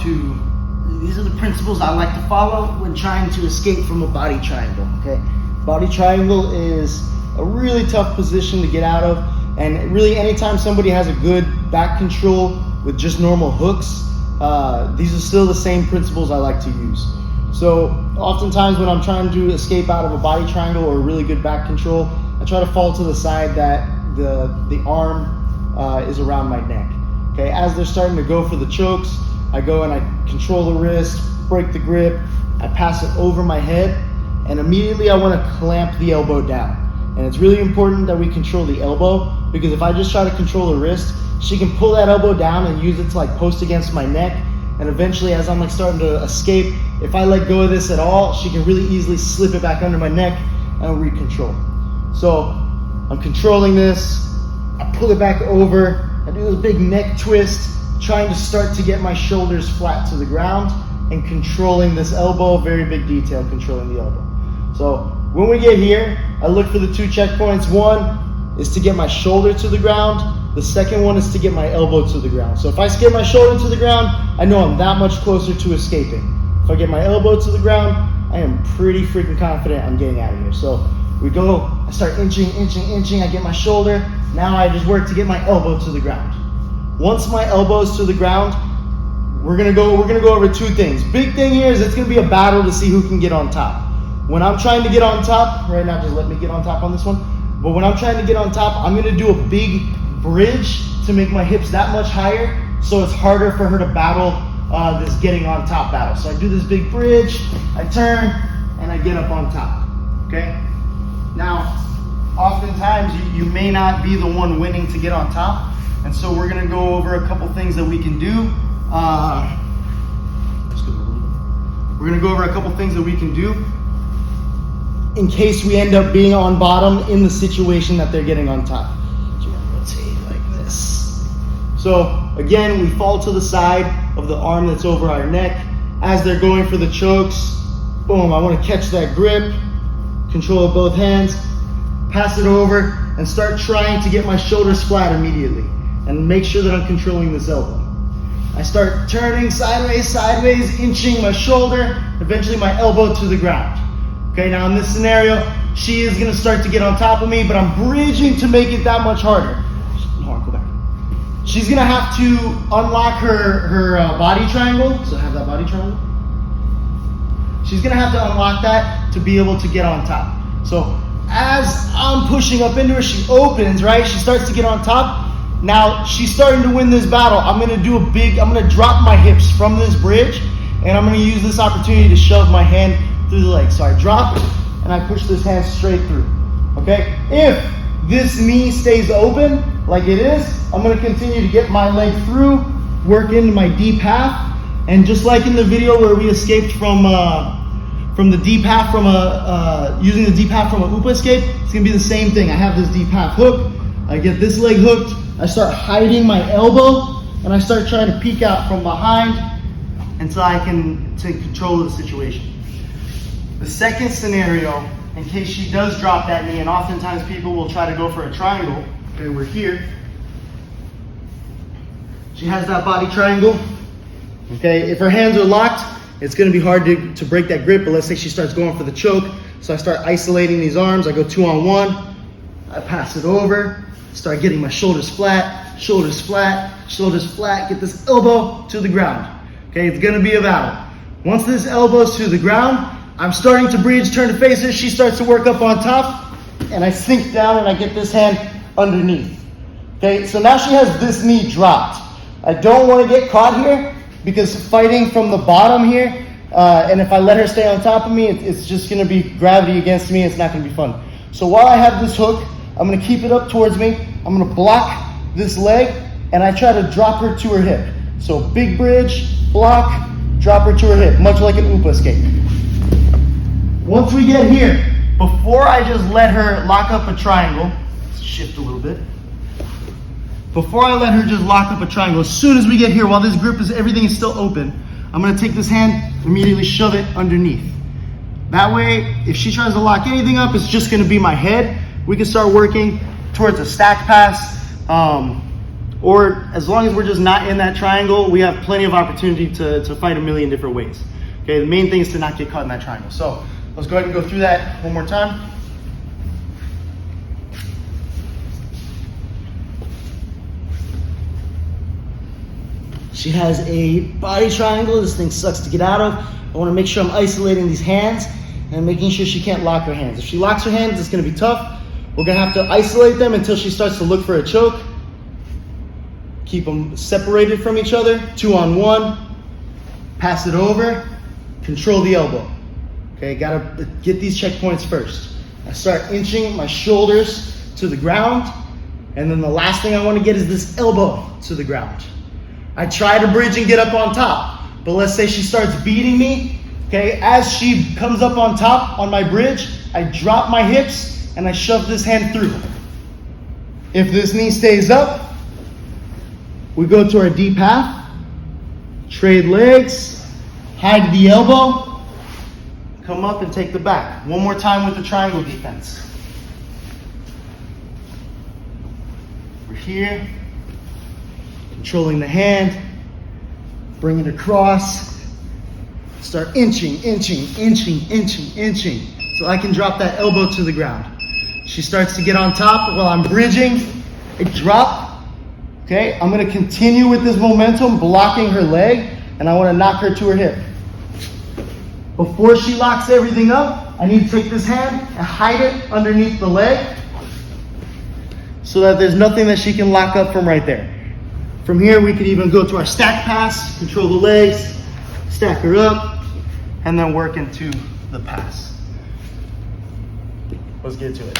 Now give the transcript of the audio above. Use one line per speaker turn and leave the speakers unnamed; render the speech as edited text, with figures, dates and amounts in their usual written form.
these are the principles I like to follow when trying to escape from a body triangle, okay? Body triangle is a really tough position to get out of, and really anytime somebody has a good back control with just normal hooks, these are still the same principles I like to use. So oftentimes when I'm trying to escape out of a body triangle or a really good back control, I try to fall to the side that the arm is around my neck. Okay, as they're starting to go for the chokes, I go and I control the wrist, break the grip, I pass it over my head, and immediately I want to clamp the elbow down. And it's really important that we control the elbow, because if I just try to control the wrist, she can pull that elbow down and use it to like post against my neck. And eventually, as I'm like starting to escape, if I let go of this at all, she can really easily slip it back under my neck and re-control. So I'm controlling this, I pull it back over, I do this big neck twist, trying to start to get my shoulders flat to the ground and controlling this elbow. Very big detail, controlling the elbow. So when we get here, I look for the two checkpoints. One is to get my shoulder to the ground. The second one is to get my elbow to the ground. So if I get my shoulder to the ground, I know I'm that much closer to escaping. If I get my elbow to the ground, I am pretty freaking confident I'm getting out of here. So we go, I start inching, I get my shoulder. Now I just work to get my elbow to the ground. Once my elbow's to the ground, we're gonna go over two things. Big thing here is it's gonna be a battle to see who can get on top. When I'm trying to get on top, right now just let me get on top on this one, but when I'm trying to get on top, I'm gonna do a big bridge to make my hips that much higher, so it's harder for her to battle this getting on top battle. So I do this big bridge, I turn, and I get up on top, okay? Now, oftentimes you may not be the one winning to get on top, and so we're gonna go over a couple things that we can do. We're gonna go over a couple things that we can do in case we end up being on bottom in the situation that they're getting on top. So we're gonna rotate like this. So again, we fall to the side of the arm that's over our neck. As they're going for the chokes, boom, I wanna catch that grip, control with both hands, pass it over, and start trying to get my shoulders flat immediately. And make sure that I'm controlling this elbow. I start turning sideways, inching my shoulder, eventually my elbow to the ground. Okay, now in this scenario, she is gonna start to get on top of me, but I'm bridging to make it that much harder. Hold on, go back. She's gonna have to unlock her body triangle. So have that body triangle. She's gonna have to unlock that to be able to get on top. So as I'm pushing up into her, she opens, right? She starts to get on top. Now she's starting to win this battle. I'm gonna drop my hips from this bridge, and I'm gonna use this opportunity to shove my hand through the leg. So I drop and I push this hand straight through, okay? If this knee stays open like it is, I'm gonna continue to get my leg through, work into my deep half, and just like in the video where we escaped from the deep half using the deep half from a upa escape, it's gonna be the same thing. I have this deep half hook, I get this leg hooked, I start hiding my elbow, and I start trying to peek out from behind until I can take control of the situation. The second scenario, in case she does drop that knee, and oftentimes people will try to go for a triangle. Okay, we're here. She has that body triangle. Okay, if her hands are locked, it's gonna be hard to break that grip, but let's say she starts going for the choke. So I start isolating these arms, I go 2-on-1, I pass it over, start getting my shoulders flat, get this elbow to the ground. Okay, it's gonna be a battle. Once this elbow's to the ground, I'm starting to bridge, turn to face her, she starts to work up on top, and I sink down and I get this hand underneath. Okay, so now she has this knee dropped. I don't want to get caught here, because fighting from the bottom here, and if I let her stay on top of me, it's just gonna be gravity against me, it's not gonna be fun. So while I have this hook, I'm gonna keep it up towards me, I'm gonna block this leg, and I try to drop her to her hip. So big bridge, block, drop her to her hip, much like an upa escape. Once we get here, before I just let her lock up a triangle, let's shift a little bit. Before I let her just lock up a triangle, as soon as we get here, while this grip everything is still open, I'm gonna take this hand, immediately shove it underneath. That way, if she tries to lock anything up, it's just gonna be my head. We can start working towards a stack pass, or as long as we're just not in that triangle, we have plenty of opportunity to fight a million different ways. Okay, the main thing is to not get caught in that triangle. So let's go ahead and go through that one more time. She has a body triangle. This thing sucks to get out of. I want to make sure I'm isolating these hands and making sure she can't lock her hands. If she locks her hands, it's going to be tough. We're going to have to isolate them until she starts to look for a choke. Keep them separated from each other, 2-on-1. Pass it over, control the elbow. Okay, gotta get these checkpoints first. I start inching my shoulders to the ground, and then the last thing I want to get is this elbow to the ground. I try to bridge and get up on top, but let's say she starts beating me. Okay, as she comes up on top on my bridge, I drop my hips and I shove this hand through. If this knee stays up, we go to our deep half, trade legs, hide the elbow, come up and take the back. One more time with the triangle defense. We're here, controlling the hand, bring it across, start inching, inching, inching, inching, inching, so I can drop that elbow to the ground. She starts to get on top while I'm bridging, I drop, okay? I'm gonna continue with this momentum, blocking her leg, and I wanna knock her to her hip. Before she locks everything up, I need to take this hand and hide it underneath the leg so that there's nothing that she can lock up from right there. From here, we could even go to our stack pass, control the legs, stack her up, and then work into the pass. Let's get to it.